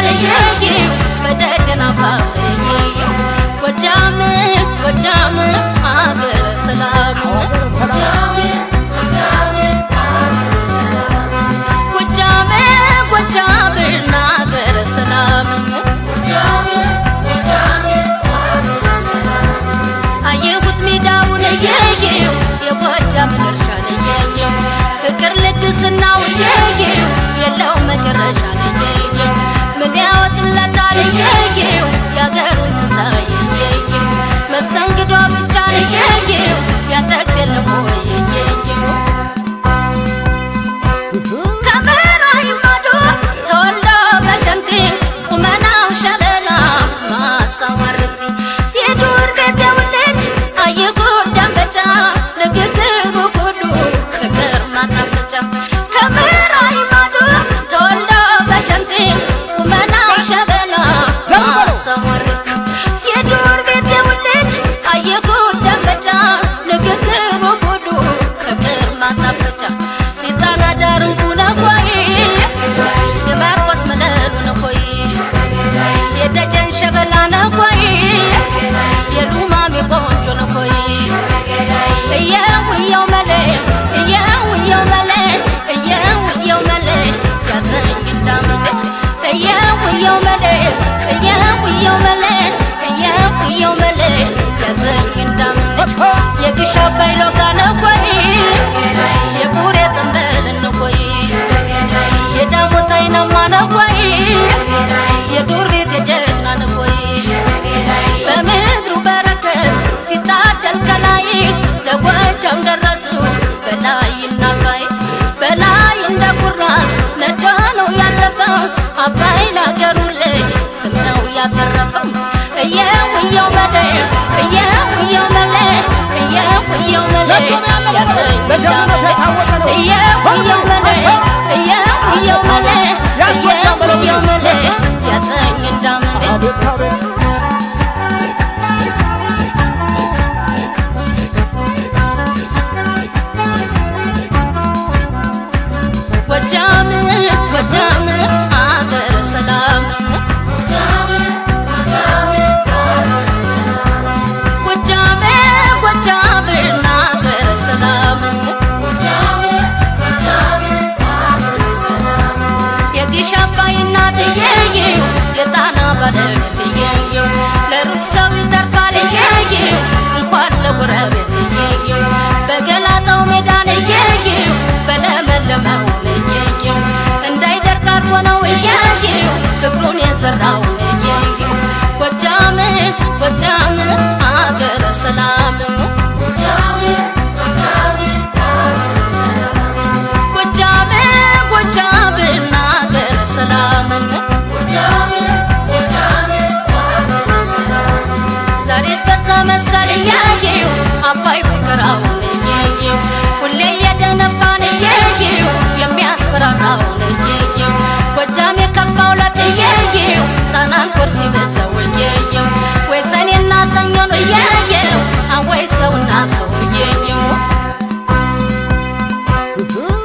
ለየየው በደጀና ባፈየው ጎጃም ጎጃም አገረ ሰላም ጎጃም ጎጃም አገረ ሰላም አየሁት ሜዳውን ለየየው የጎጃም እርሻ ለየየው ፍቅር ልግስናው ለየየው የለው መጨረሻ ለየየው ምን ያወጣለታል ለየየው ያገሩ እንስሳ ለየየው መስተንግዶ ብቻ ለየየው ያጠግል ሆይ ለየየው ከበራይ ማዶ ተወልዶ በሸንቲ ቁመናው ሸበላ ማሳወርቲ የዱር ቤቴው ልጅ አየሁት ደንበጫ ንግግሩ ሁሉ ፍቅር ማጣፈጫ ከበራይ ማዶ ተወልዶ በሸንቲ ቁመናው ሸበላ ማሳወርቲ የዱር ቤቴው ልጅ አየሁት ደንበጫ ንግግሩ ሁሉ ፍቅር ማጣፈጫ ሊጣና ዳርጉ ነኮይ የማርቆስ መለሉ ነኮይ የደጀን ሸበላ ነኮይ የሉማሜ ቆንጆ ነኮይ እየውየው መሌ እየውየው መሌ እየውየው መሌ ያዘኝ እንዳመሌ እየውየው መሌ እየውየው መሌ እየውየው መሌ ያዘኝ እንዳመሌ የግሽ አባይ ሎጋ ነኮይ የቡሬ ጠንበል ነኮይ የዳሞት አይናማ ነኮይ የዱር ቤት የጀግና ነኮይ በምድሩ በረከት ሲታደል ከላይ ለጎጃም ደረሱ በላይና አባይ በላይ እንደ ኩራዝ ነዶ ነው ያለፈው አባይ ለአገሩ ልጅ ስም ነው ያተረፈው እየውየው መሌ እየውየው መሌ እየውየው መሌ ያሰኝ እንዳመሌ እየውየው መሌ እየውየው መሌ እየውየው መሌ ያሰኝ እንዳመሌ ጎጃም ጎጃም አገረ ሰላም ጎጃም ጎጃም አገረ ሰላም የግሽ አባይ እናት እየየው የጣና ባለቤት እየየው ለሩቅ ሰው ይተርፋል እየየው እንኳን ለጎረቤት እየየው በገላጣው ሜዳን እየየው በለመለመው እየየው እንዳይደርቅ አርጎ ነው እየየው ፍቅሩን የዘራው እየየው ጎጃም ጎጃም አገረ ሰላም ጎጃም ጎጃም አገረ ሰላም ዛሬስ በዛ መሰል እየየው አባይ ፍቅራው እየየው ሁሌ የደነፋን እየየው የሚያስፈራራው እየየው ጎጃም የከፋው ለት እየየው ጣናን ኮርሲ በሰው እየየው ወይ ሰኔና ሰኞ ነው እየየው አወይ ሰውና ሰው እየየው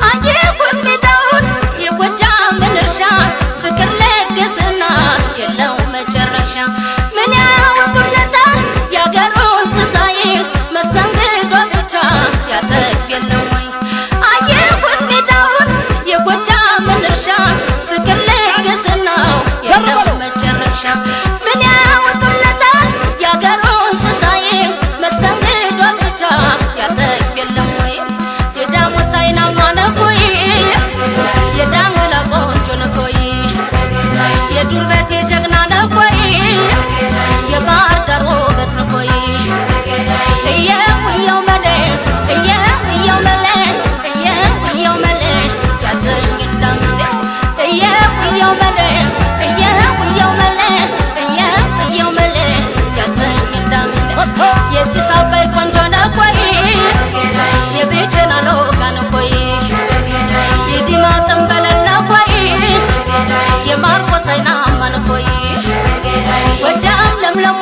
አየሁት ሜዳውን የጎጃምን እርሻ ፍቅር ልግስና የለው መጨረሻ ምን ያወጡለታል ያገሩ እንስሳዬ መስተንግዶ ብቻ ያጠግብ የለው ወይ አየሁት ሜዳውን የጎጃምን እርሻ ፍቅር ልግስና የለው መጨረሻ ምን ያወጡለታል ያገሩ እንስሳዬ መስተንግዶ ብቻ ያጠግብ የለው ወይ የዳሞት አይናማ ነኮይ የዳንግላ ቆንጆ ነኮይ የዱር ቤት የጀግና ነኮይ የባህር ዳር ውበት ነኮይ እየውየው መሌ እየውየው መሌ እየውየው መሌ ያዘኝ እንዳመሌ እየውየው መሌ እየውየው መሌ እየውየው መሌ ያዘኝ እንዳመሌ የጢስ አባይ ቆንጆ ነኮይ የቤቸና ሎጋ ነኮይ የዲማ ጠንበለል ነኮይ የማርቆስ አይናማ ነኮይ ጎጃም ለምለሟ